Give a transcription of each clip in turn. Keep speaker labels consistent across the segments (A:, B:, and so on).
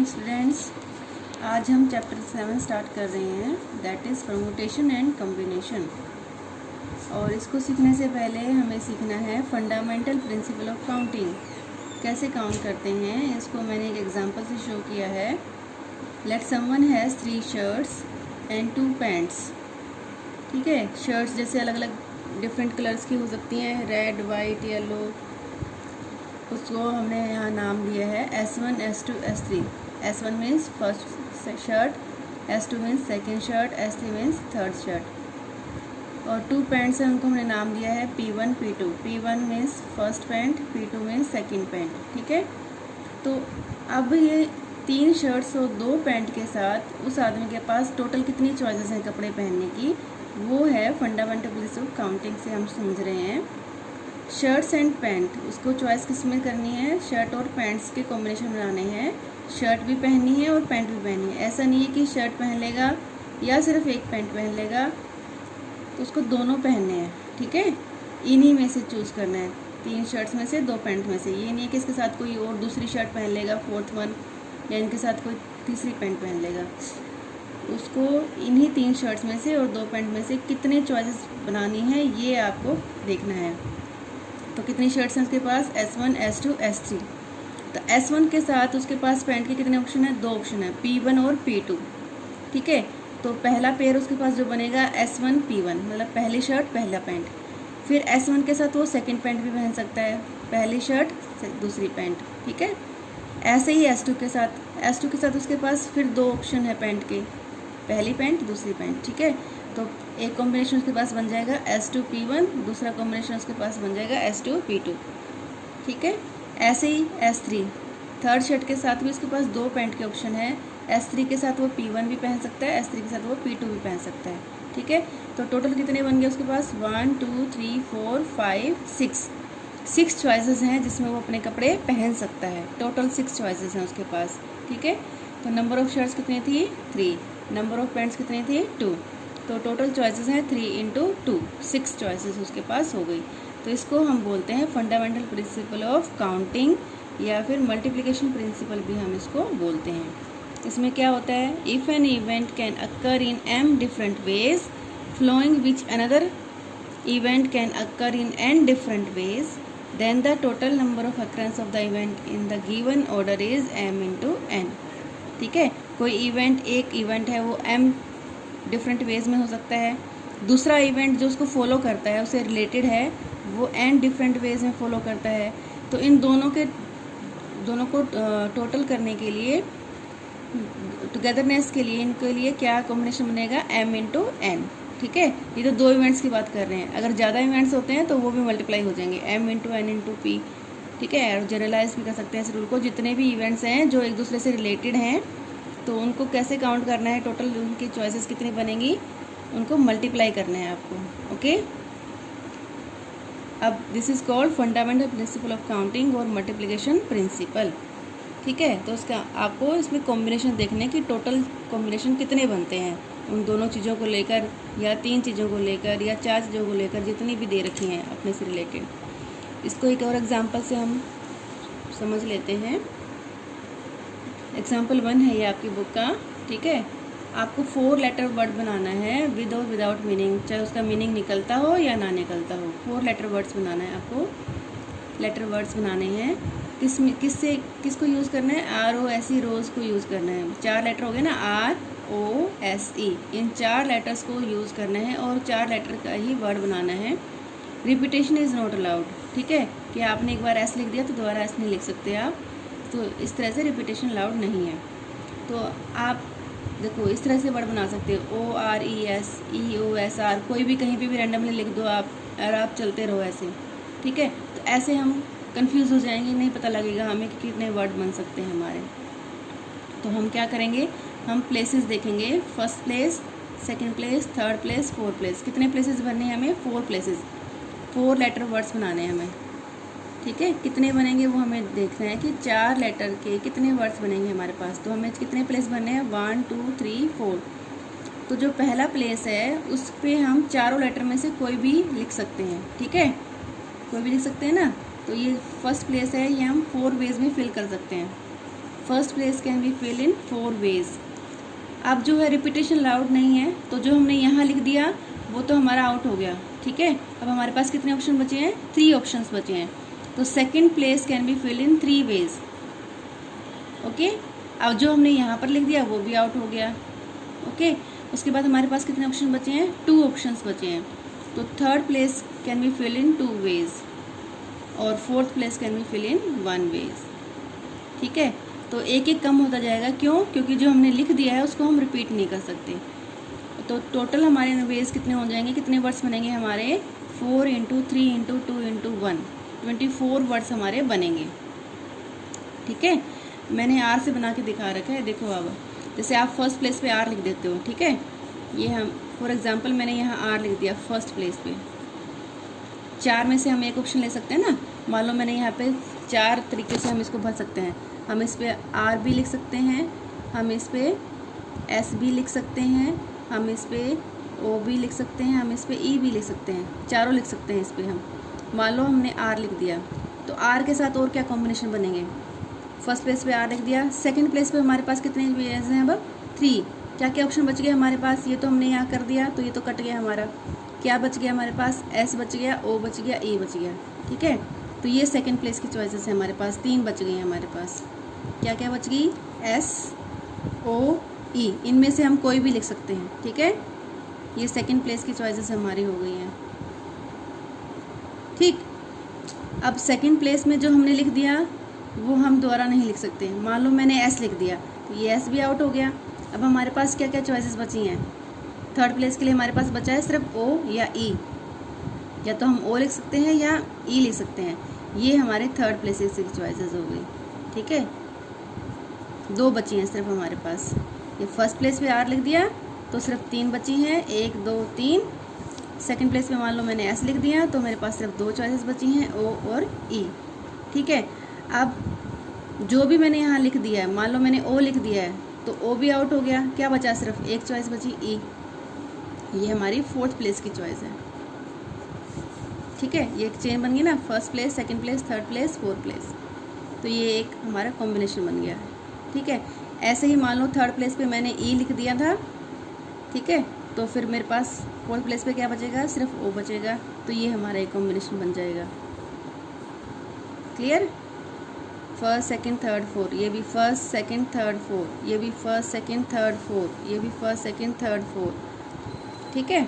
A: Students, आज हम chapter 7 start कर रहे हैं, that is permutation and combination. और इसको सीखने से पहले हमें सीखना है फंडामेंटल प्रिंसिपल ऑफ काउंटिंग, कैसे काउंट करते हैं। इसको मैंने एक एग्जांपल से शो किया है। Let someone has 3 shirts and 2 pants. ठीक है, शर्ट्स जैसे अलग अलग डिफरेंट कलर्स की हो सकती हैं, रेड, वाइट, येलो। उसको हमने यहाँ नाम दिया है S1, S2, S3। S1 means first shirt, S2 means second shirt, S3 means third shirt. और 2 पैंट्स हैं, उनको हमने नाम दिया है P1, P2। P1 means first pant, P2 means second pant. ठीक है, तो अब ये 3 शर्ट्स और 2 पैंट के साथ उस आदमी के पास टोटल कितनी चॉइसेस हैं कपड़े पहनने की, वो है फंडामेंटल प्रिंसिपल ऑफ काउंटिंग से हम समझ रहे हैं। शर्ट्स एंड पैंट, उसको चॉइस किस में करनी है, शर्ट और पैंट्स के कॉम्बिनेशन बनाने हैं। शर्ट भी पहननी है और पैंट भी पहननी है। ऐसा नहीं है कि शर्ट पहन लेगा या सिर्फ एक पैंट पहन लेगा, तो उसको दोनों पहनने हैं। ठीक है, इन्हीं में से चूज़ करना है, 3 शर्ट्स में से 2 पैंट में से। ये नहीं है कि इसके साथ कोई और दूसरी शर्ट पहन लेगा, फोर्थ वन, या इनके साथ कोई तीसरी पैंट पहन लेगा। उसको इन्हीं 3 शर्ट्स में से और 2 पैंट में से कितने चॉइसेस बनानी है, ये आपको देखना है। तो कितनी शर्ट्स हैं उसके पास, S1, S2, S3। तो S1 के साथ उसके पास पैंट के कितने ऑप्शन है, 2 ऑप्शन है, P1 और P2। ठीक है, तो पहला पेयर उसके पास जो बनेगा S1 P1, मतलब पहली शर्ट पहला पैंट। फिर S1 के साथ वो सेकंड पैंट भी पहन सकता है, पहली शर्ट दूसरी पैंट। ठीक है, ऐसे ही S2 के साथ उसके पास फिर 2 ऑप्शन है पैंट के, पहली पैंट दूसरी पैंट। ठीक है, तो एक कॉम्बिनेशन उसके पास बन जाएगा S2 P1, दूसरा कॉम्बिनेशन उसके पास बन जाएगा S2 P2। ठीक है, ऐसे ही S3, थर्ड शर्ट के साथ भी उसके पास 2 पैंट के ऑप्शन है। S3 के साथ वो P1 भी पहन सकता है, S3 के साथ वो P2 भी पहन सकता है। ठीक है, तो टोटल कितने बन गए उसके पास, 1 2 3 4 5 6 चॉइसेस हैं जिसमें वो अपने कपड़े पहन सकता है। टोटल 6 चॉइसेस हैं उसके पास। ठीक है, तो नंबर ऑफ शर्ट्स कितनी थी, 3। नंबर ऑफ पैंट्स कितनी थी, 2। तो टोटल चॉइसेस हैं 3 × 2, 6 चॉइसेस उसके पास हो गई। तो इसको हम बोलते हैं फंडामेंटल प्रिंसिपल ऑफ काउंटिंग, या फिर मल्टीप्लिकेशन प्रिंसिपल भी हम इसको बोलते हैं। इसमें क्या होता है, if an event can occur in m different ways following which another event can occur in n different ways, then the total number of occurrences of the event in the given order is m × n। ठीक है, कोई event, एक event है वो m different veg में हो सकता है, दूसरा इवेंट जो उसको फॉलो करता है, उससे रिलेटेड है, वो n डिफरेंट वेज में फॉलो करता है। तो इन दोनों को टोटल करने के लिए, टुगेदरनेस के लिए, इनके लिए क्या कॉम्बिनेशन बनेगा, m × n। ठीक है, ये तो 2 इवेंट्स की बात कर रहे हैं। अगर ज़्यादा इवेंट्स होते हैं तो वो भी मल्टीप्लाई हो जाएंगे, m × n × p। ठीक है, और जनरलाइज भी कर सकते हैं इस रूल को। जितने भी इवेंट्स हैं जो एक दूसरे से रिलेटेड हैं, तो उनको कैसे काउंट करना है, टोटल उनकी चॉइसेस कितनी बनेंगी, उनको मल्टीप्लाई करना है आपको। ओके, अब this is called fundamental principle of counting और मल्टीप्लिकेशन प्रिंसिपल। ठीक है, तो उसका आपको इसमें कॉम्बिनेशन देखने की टोटल कॉम्बिनेशन कितने बनते हैं, उन दोनों चीज़ों को लेकर, या 3 चीज़ों को लेकर, या 4 चीज़ों को लेकर, जितनी भी दे रखी हैं अपने से रिलेटेड। इसको एक और एग्जांपल से हम समझ लेते हैं। एग्जाम्पल 1 है ये आपकी बुक का। ठीक है, आपको 4 लेटर वर्ड बनाना है, विद और विदाउट मीनिंग, चाहे उसका मीनिंग निकलता हो या ना निकलता हो। 4 लेटर वर्ड्स बनाना है आपको, लेटर वर्ड्स बनाने हैं। किसको यूज़ करना है, ROSE, रोज़ को यूज़ करना है। 4 लेटर हो गए ना, ROSE, इन 4 लेटर्स को यूज़ करना है और 4 लेटर का ही वर्ड बनाना है। Repetition is not allowed. ठीक है, कि आपने एक बार S लिख दिया तो दोबारा S नहीं लिख सकते आप, तो इस तरह से रिपीटेशन अलाउड नहीं है। तो आप देखो इस तरह से वर्ड बना सकते हो, ORES, EOSR, कोई भी कहीं पे भी रैंडमली लिख दो आप, और आप चलते रहो ऐसे। ठीक है, तो ऐसे हम कंफ्यूज हो जाएंगे, नहीं पता लगेगा हमें कि कितने वर्ड बन सकते हैं हमारे। तो हम क्या करेंगे, हम प्लेसेस देखेंगे, first place, second place, third place, fourth place. कितने प्लेसेस बनने हैं हमें, 4 प्लेसेस, 4 लेटर वर्ड्स बनाने हैं हमें। ठीक है, कितने बनेंगे वो हमें देखना है कि 4 लेटर के कितने वर्ड्स बनेंगे हमारे पास। तो हमें कितने प्लेस बनने हैं, 1 2 3 4। तो जो पहला प्लेस है उस पर हम चारों लेटर में से कोई भी लिख सकते हैं। ठीक है, कोई भी लिख सकते हैं ना। तो ये फर्स्ट प्लेस है, ये हम 4 वेज में फिल कर सकते हैं। First place can be fill in 4 ways. अब जो है रिपीटेशन अलाउड नहीं है, तो जो हमने यहाँ लिख दिया वो तो हमारा आउट हो गया, ठीक है। अब हमारे पास कितने ऑप्शन बचे हैं? 3 ऑप्शंस बचे हैं। तो second place can be fill in 3 ways, okay. अब जो हमने यहाँ पर लिख दिया वो भी आउट हो गया, ओके। उसके बाद हमारे पास कितने ऑप्शन बचे हैं? 2 ऑप्शंस बचे हैं। तो third place can be fill in 2 ways और fourth place can be fill in 1 ways, ठीक है। तो एक एक कम होता जाएगा, क्यों? क्योंकि जो हमने लिख दिया है उसको हम रिपीट नहीं कर सकते। तो टोटल हमारे वेज कितने हो जाएंगे, कितने वर्ड्स बनेंगे हमारे? 4 × 3 × 2 × 1, 24 वर्ड्स हमारे बनेंगे, ठीक है। मैंने आर से बना के दिखा रखा है, देखो। अब जैसे आप फर्स्ट प्लेस पे आर लिख देते हो, ठीक है। ये हम फॉर एग्जांपल मैंने यहाँ आर लिख दिया फर्स्ट प्लेस पे। 4 में से हम एक ऑप्शन ले सकते हैं ना। मान लो मैंने यहाँ पे 4 तरीके से हम इसको भर सकते हैं। हम इस पे आर भी लिख सकते हैं, हम इस पे एस भी लिख सकते हैं, हम इस पे ओ भी लिख सकते हैं, हम इस पे ई भी लिख सकते हैं। चारों लिख सकते हैं इस पे हम। मान लो हमने आर लिख दिया, तो आर के साथ और क्या कॉम्बिनेशन बनेंगे? फर्स्ट प्लेस पे आर लिख दिया, सेकंड प्लेस पे हमारे पास कितने वेज हैं? अब 3। क्या क्या ऑप्शन बच गए हमारे पास? ये तो हमने यहाँ कर दिया, तो ये तो कट गया हमारा। क्या बच गया हमारे पास? एस बच गया, ओ बच गया, ए बच गया, ठीक है। तो ये सेकंड प्लेस की चॉइसेस है हमारे पास। 3 बच गई हैं हमारे पास। क्या क्या बच गई? एस, ओ, ई। इनमें से हम कोई भी लिख सकते हैं, ठीक है। ये सेकंड प्लेस की चॉइसेस हमारी हो गई हैं, ठीक। अब सेकंड प्लेस में जो हमने लिख दिया वो हम दोबारा नहीं लिख सकते। मान लो मैंने एस लिख दिया, तो ये एस भी आउट हो गया। अब हमारे पास क्या क्या चॉइसेस बची हैं? थर्ड प्लेस के लिए हमारे पास बचा है सिर्फ ओ या ई। या तो हम ओ लिख सकते हैं या ई लिख सकते हैं। ये हमारे थर्ड प्लेस की चॉइसेस हो गई, ठीक है। 2 बची हैं सिर्फ हमारे पास। ये फर्स्ट प्लेस पे आर लिख दिया तो सिर्फ 3 बची हैं, 1 2 3। सेकंड प्लेस पे मान लो मैंने एस लिख दिया तो मेरे पास सिर्फ 2 चॉइसेस बची हैं, ओ और ई, ठीक है। अब जो भी मैंने यहाँ लिख दिया है, मान लो मैंने ओ लिख दिया है तो ओ भी आउट हो गया। क्या बचा? सिर्फ एक चॉइस बची, ई। ये हमारी फोर्थ प्लेस की चॉइस है, ठीक है। ये एक चेन बन गई ना, first place, second place, third place, fourth place. तो ये एक हमारा कॉम्बिनेशन बन गया है, ठीक है। ऐसे ही मान लो थर्ड प्लेस पे मैंने ई लिख दिया था, ठीक है। तो फिर मेरे पास फोर्थ प्लेस पे क्या बचेगा? सिर्फ ओ बचेगा। तो ये हमारा एक कॉम्बिनेशन बन जाएगा, clear. First second third fourth, ये भी फर्स्ट सेकंड थर्ड फोर्थ, ये भी फर्स्ट सेकंड थर्ड फोर्थ, ये भी फर्स्ट सेकंड थर्ड फोर्थ, ठीक है।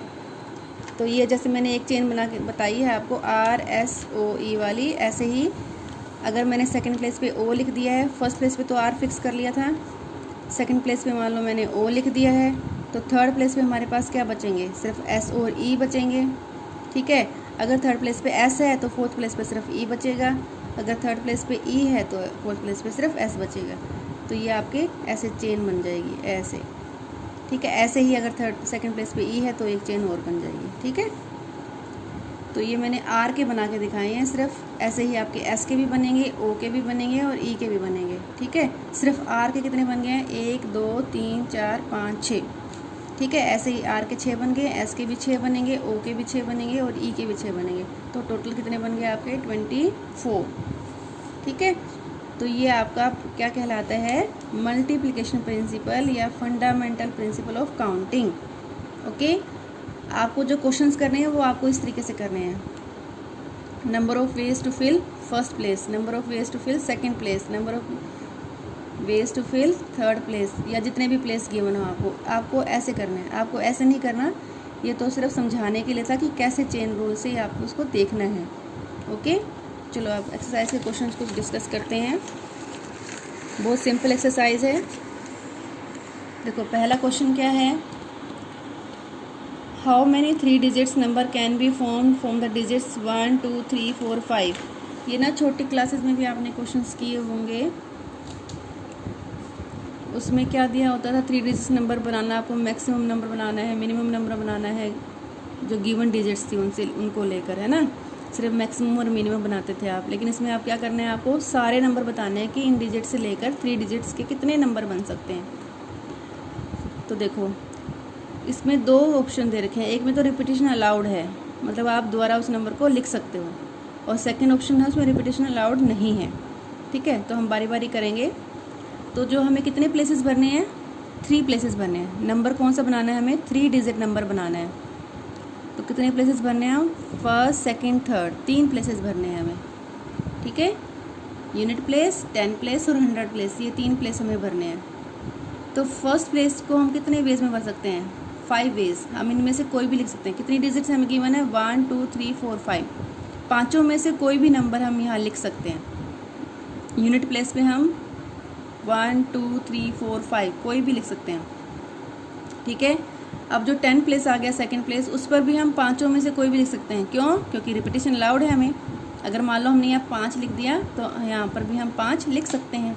A: तो ये जैसे मैंने एक चेन बना के बताई है आपको, आर एस ओ ई वाली। ऐसे ही अगर मैंने सेकंड प्लेस पे ओ लिख दिया है, फर्स्ट प्लेस पे तो आर फिक्स कर लिया था, सेकंड प्लेस पे मान लो मैंने ओ लिख दिया है, तो थर्ड प्लेस पे हमारे पास क्या बचेंगे? सिर्फ एस और ई बचेंगे, ठीक है। अगर थर्ड प्लेस पे एस है तो फोर्थ प्लेस पे सिर्फ ई बचेगा। अगर थर्ड प्लेस पे ई है तो फोर्थ प्लेस पे सिर्फ एस बचेगा। तो ये आपके ऐसे चेन बन जाएगी, ऐसे, ठीक है। ऐसे ही अगर सेकंड प्लेस पे ई है तो एक चेन और बन जाएगी, ठीक है। तो ये मैंने आर के बना के दिखाए हैं सिर्फ। ऐसे ही आपके एस के भी बनेंगे, ओ के भी बनेंगे और ई के भी बनेंगे, ठीक है। सिर्फ आर के कितने बन गए हैं? 1 2 3 4 5 6, ठीक है। ऐसे ही आर के 6 बन गए, एस के भी 6 बनेंगे, ओ के भी 6 बनेंगे और ई के भी 6 बनेंगे। तो टोटल कितने बन गए आपके? 24, ठीक है। तो ये आपका क्या कहलाता है? मल्टीप्लिकेशन प्रिंसिपल या fundamental principle of counting, okay. आपको जो क्वेश्चंस करने हैं वो आपको इस तरीके से करने हैं। Number of ways to fill first place, number of ways to fill second place, number of ways to fill third place, या जितने भी प्लेस गिवन हो आपको ऐसे करना है। आपको ऐसे नहीं करना, ये तो सिर्फ समझाने के लिए था कि कैसे चेन रूल से आपको उसको देखना है, ओके। चलो आप एक्सरसाइज के क्वेश्चंस कुछ डिस्कस करते हैं। बहुत सिंपल एक्सरसाइज है। देखो पहला क्वेश्चन क्या है? How many 3 digits number can be form from the digits 1 2 3 4 5। ये ना छोटी क्लासेस में भी आपने क्वेश्चंस किए होंगे। उसमें क्या दिया होता था? 3 डिजिट्स नंबर बनाना, आपको मैक्सिमम नंबर बनाना है, मिनिमम नंबर बनाना है, जो गिवन डिजिट्स थी उनको लेकर, है ना। सिर्फ मैक्सिमम और मिनिमम बनाते थे आप। लेकिन इसमें आप क्या करना है? आपको सारे नंबर बताने हैं कि इन डिजिट से लेकर 3 डिजिट्स के कितने नंबर बन सकते हैं। तो देखो इसमें 2 ऑप्शन दे रखे हैं। एक में तो रिपीटेशन अलाउड है, मतलब आप दोबारा उस नंबर को लिख सकते हो, और सेकंड ऑप्शन है उसमें रिपीटेशन अलाउड नहीं है, ठीक है। तो हम बारी बारी करेंगे। तो जो हमें कितने प्लेसेस भरने हैं, 3 प्लेसेस भरने हैं। नंबर कौन सा बनाना है, हमें 3 डिजिट नंबर बनाना है। तो कितने प्लेसेस भरने हैं, फर्स्ट सेकंड थर्ड, 3 प्लेसेस भरने हैं हमें, ठीक है। यूनिट प्लेस, 10 प्लेस और 100 प्लेस, ये 3 प्लेस हमें भरने हैं। तो फर्स्ट प्लेस को हम कितने वेज में भर सकते हैं, 5 वेज। हम इनमें से कोई भी लिख सकते हैं। कितनी डिजिट्स हमें गिवन है, 1 2 3 4 5, पाँचों में से कोई भी नंबर हम यहाँ लिख सकते हैं। यूनिट प्लेस पे हम 1 2 3 4 5 कोई भी लिख सकते हैं, ठीक है। अब जो 10 प्लेस आ गया सेकंड प्लेस, उस पर भी हम पाँचों में से कोई भी लिख सकते हैं। क्यों, क्योंकि रिपीटेशन अलाउड है हमें। अगर मान लो हमने यहाँ 5 लिख दिया तो यहाँ पर भी हम 5 लिख सकते हैं।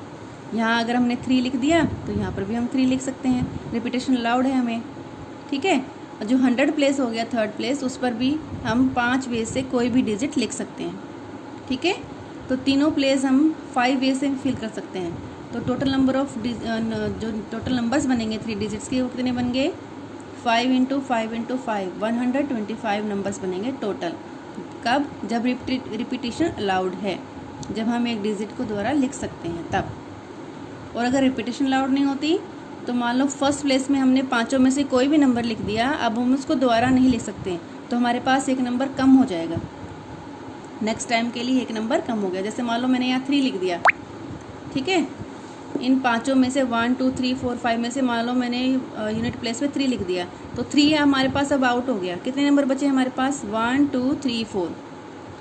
A: यहाँ अगर हमने 3 लिख दिया तो यहाँ पर भी हम 3 लिख सकते हैं, रिपीटेशन अलाउड है हमें, ठीक है। और जो 100 प्लेस हो गया थर्ड प्लेस, उस पर भी हम 5 वे से कोई भी डिजिट लिख सकते हैं, ठीक है। तो तीनों प्लेस हम 5 वे से फिल कर सकते हैं। तो टोटल नंबर ऑफ जो टोटल नंबर्स बनेंगे 3 डिजिट्स के, वो कितने बन गए, 5 × 5 × 5 125 नंबर्स बनेंगे टोटल। कब, जब रिपीटेशन अलाउड है, जब हम एक डिजिट को दोबारा लिख सकते हैं तब। और अगर रिपीटेशन अलाउड नहीं होती तो मान लो फर्स्ट प्लेस में हमने पाँचों में से कोई भी नंबर लिख दिया, अब हम उसको दोबारा नहीं लिख सकते, तो हमारे पास एक नंबर कम हो जाएगा। नेक्स्ट टाइम के लिए एक नंबर कम हो गया। जैसे मान लो मैंने यहाँ 3 लिख दिया, ठीक है। इन पाँचों में से 1 2 3 4 5 में से मान लो मैंने यूनिट प्लेस पे 3 लिख दिया, तो 3 हमारे पास अब आउट हो गया। कितने नंबर बचे हमारे पास, 1 2 3 4,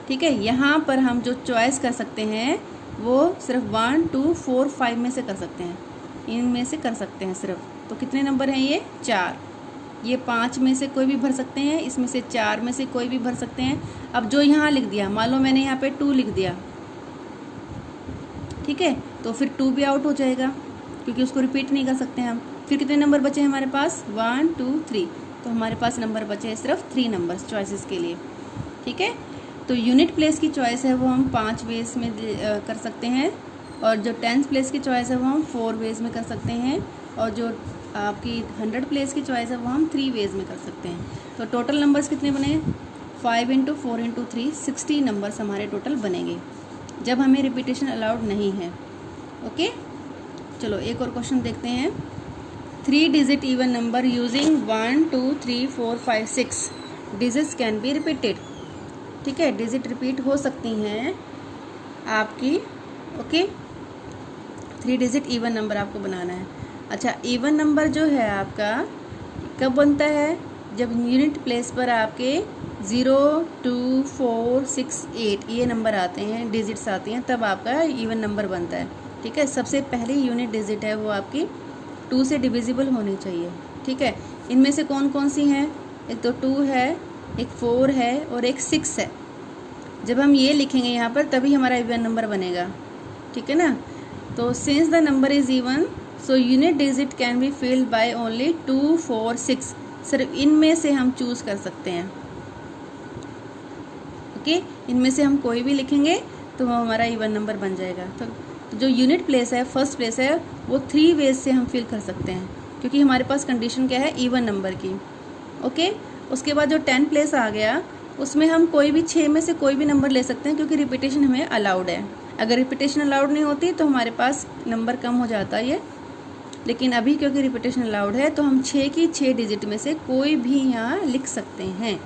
A: ठीक है। यहाँ पर हम जो चॉइस कर सकते हैं वो सिर्फ 1 2 4 5 में से कर सकते हैं, इनमें से कर सकते हैं सिर्फ। तो कितने नंबर हैं ये, 4। ये 5 में से कोई भी भर सकते हैं, इसमें से 4 में से कोई भी भर सकते हैं। अब जो यहाँ लिख दिया, मान लो मैंने यहाँ पे 2 लिख दिया, ठीक है, तो फिर 2 भी आउट हो जाएगा क्योंकि उसको रिपीट नहीं कर सकते हम। फिर कितने नंबर बचे हमारे पास, 1 2 3, तो हमारे पास नंबर बचे हैं सिर्फ 3 नंबर्स चॉइसेस के लिए, ठीक है। तो यूनिट प्लेस की चॉइस है वो हम 5 वेज में कर सकते हैं, और जो 10th प्लेस की चॉइस है वो हम 4 वेज में कर सकते हैं, और जो आपकी 100 प्लेस की चॉइस है वो हम 3 वेज में कर सकते हैं। तो टोटल नंबर्स कितने बने, 5 × 4 × 3 60 नंबर्स हमारे टोटल बनेंगे, जब हमें रिपीटेशन अलाउड नहीं है, ओके। चलो एक और क्वेश्चन देखते हैं। 3 digit even number using 1 2 3 4 5 6 digits can be repeated, ठीक है। डिजिट रिपीट हो सकती हैं आपकी, ओके। 3 डिजिट इवन नंबर आपको बनाना है। अच्छा, इवन नंबर जो है आपका कब बनता है, जब यूनिट प्लेस पर आपके 0 2 4 6 8 ये नंबर आते हैं, डिजिट्स आती हैं, तब आपका इवन नंबर बनता है, ठीक है। सबसे पहली यूनिट डिजिट है वो आपकी 2 से डिविजिबल होनी चाहिए, ठीक है। इनमें से कौन कौन सी हैं, एक तो 2 है, एक 4 है और एक 6 है। जब हम ये लिखेंगे यहाँ पर तभी हमारा इवन नंबर बनेगा, ठीक है ना। तो since the number is even so unit digit can be filled by only 2 4 6, सिर्फ इनमें से हम चूज़ कर सकते हैं, ओके। इनमें से हम कोई भी लिखेंगे तो वो हमारा इवन नंबर बन जाएगा। तो जो यूनिट प्लेस है, फर्स्ट प्लेस है, वो 3 वेज से हम फिल कर सकते हैं, क्योंकि हमारे पास कंडीशन क्या है, इवन नंबर की, ओके। उसके बाद जो 10 प्लेस आ गया, उसमें हम कोई भी 6 में से कोई भी नंबर ले सकते हैं, क्योंकि रिपीटेशन हमें अलाउड है। अगर रिपीटेशन अलाउड नहीं होती तो हमारे पास नंबर कम हो जाता है ये, लेकिन अभी क्योंकि रिपीटेशन अलाउड है तो हम 6 की 6 डिजिट में से कोई भी यहाँ लिख सकते हैं।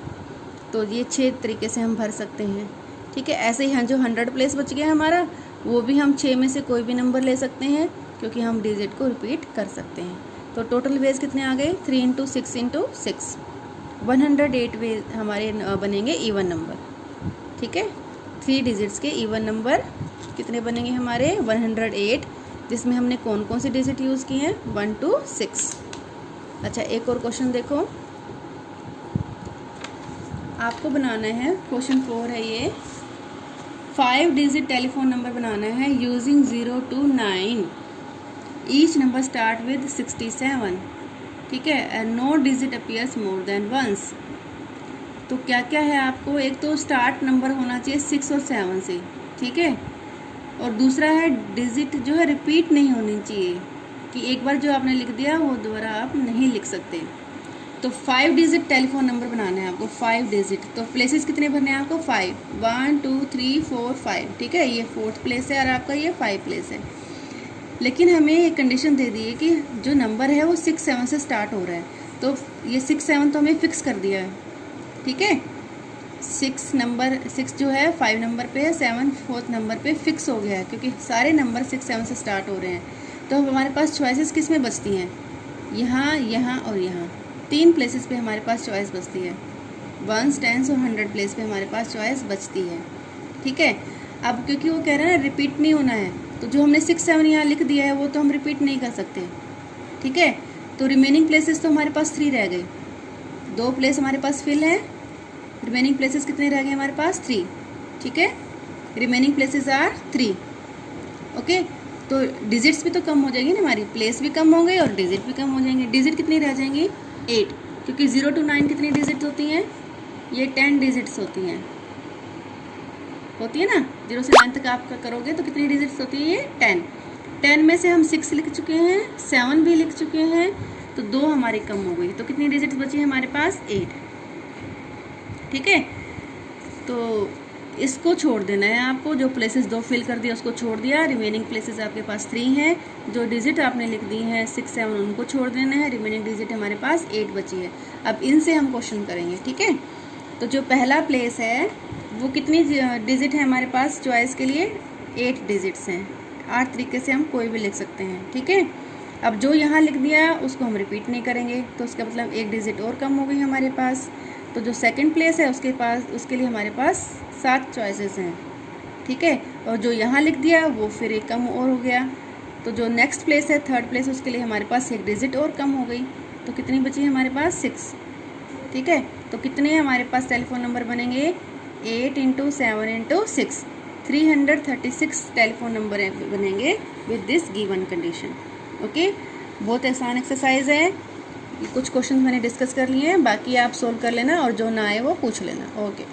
A: तो ये 6 तरीके से हम भर सकते हैं, ठीक है। ऐसे ही जो 100 प्लेस बच गया हमारा, वो भी हम 6 में से कोई भी नंबर ले सकते हैं, क्योंकि हम डिजिट को रिपीट कर सकते हैं। तो टोटल वेज कितने आ गए, 3 × 6 × 6 108 वेज हमारे बनेंगे इवन नंबर, ठीक है। 3 डिजिट्स के इवन नंबर कितने बनेंगे हमारे, 108, जिसमें हमने कौन कौन सी डिजिट यूज़ की हैं, 1 2 6। अच्छा, एक और क्वेश्चन देखो, आपको बनाना है, क्वेश्चन 4 है ये। 5 डिजिट टेलीफोन नंबर बनाना है using 0 to 9, each number start with 67, ठीक है, and no digit appears more than once. तो क्या क्या है आपको, एक तो स्टार्ट नंबर होना चाहिए 6 और 7 से, ठीक है, और दूसरा है डिजिट जो है रिपीट नहीं होनी चाहिए, कि एक बार जो आपने लिख दिया वो दोबारा आप नहीं लिख सकते। तो 5 डिजिट टेलीफोन नंबर बनाना है आपको, 5 डिजिट। तो प्लेसेस कितने भरने हैं आपको, 5 1 2 3 4 5, ठीक है। ये 4th प्लेस है और आपका ये 5 प्लेस है। लेकिन हमें एक कंडीशन दे दी है कि जो नंबर है वो 6 7 से स्टार्ट हो रहा है, तो ये 6 7 तो हमें फिक्स कर दिया है, ठीक है। 6 जो है 5 नंबर पे है, 7 4th नंबर पे फिक्स हो गया है, क्योंकि सारे नंबर 6 7 से स्टार्ट हो रहे हैं। तो हमारे पास चॉइसेस किस में बचती हैं, यहाँ, यहाँ और यहाँ, 3 प्लेसेस पे हमारे पास चॉइस बचती है। 1s 10s और 100 प्लेस पे हमारे पास चॉइस बचती है, ठीक है। अब क्योंकि वो कह रहे हैं ना रिपीट नहीं होना है, तो जो हमने 6 7 यहाँ लिख दिया है वो तो हम रिपीट नहीं कर सकते, ठीक है। तो रिमेनिंग प्लेसेस तो हमारे पास 3 रह गए, 2 प्लेस हमारे पास फिल है, रिमेनिंग प्लेसेस कितने रह गए हमारे पास 3, ठीक है। Remaining places are 3, okay. तो डिजिट्स भी तो कम हो जाएगी ना, हमारी प्लेस भी कम हो गई और डिजिट भी कम हो जाएंगे। डिजिट कितनी रह जाएंगी 8, क्योंकि 0 to 9 कितनी डिजिट्स होती हैं, ये 10 डिजिट्स होती हैं ना। 0 से 9 तक आप करोगे तो कितनी डिजिट्स होती है, ये 10। 10 में से हम 6 लिख चुके हैं, 7 भी लिख चुके हैं, तो 2 हमारी कम हो गई, तो कितनी डिजिट्स बची है हमारे पास 8, ठीक है। तो इसको छोड़ देना है आपको, जो प्लेसेस 2 फिल कर दिया उसको छोड़ दिया, रिमेनिंग प्लेसेस आपके पास 3 हैं, जो डिजिट आपने लिख दी हैं 6 7 उनको छोड़ देना है, रिमेनिंग डिजिट हमारे पास 8 बची है। अब इनसे हम क्वेश्चन करेंगे, ठीक है। तो जो पहला प्लेस है वो कितनी डिजिट है हमारे पास चॉइस के लिए, 8 डिजिट्स हैं। 8 तरीके से हम कोई भी लिख सकते हैं, ठीक है। अब जो यहाँ लिख दिया उसको हम रिपीट नहीं करेंगे, तो उसका मतलब 1 डिजिट और कम हो गई हमारे पास। तो जो सेकंड प्लेस है उसके लिए हमारे पास 7 चॉइसेस हैं, ठीक है। और जो यहाँ लिख दिया वो फिर 1 कम और हो गया। तो जो नेक्स्ट प्लेस है थर्ड प्लेस, उसके लिए हमारे पास 1 डिजिट और कम हो गई, तो कितनी बची हमारे पास 6, ठीक है। तो कितने हमारे पास टेलीफोन नंबर बनेंगे, 8 × 7 × 6, 336 टेलीफोन नंबर बनेंगे with this given condition, okay. बहुत आसान एक्सरसाइज है, कुछ क्वेश्चन मैंने डिस्कस कर लिए हैं, बाकी आप सोल्व कर लेना और जो ना आए वो पूछ लेना, ओके।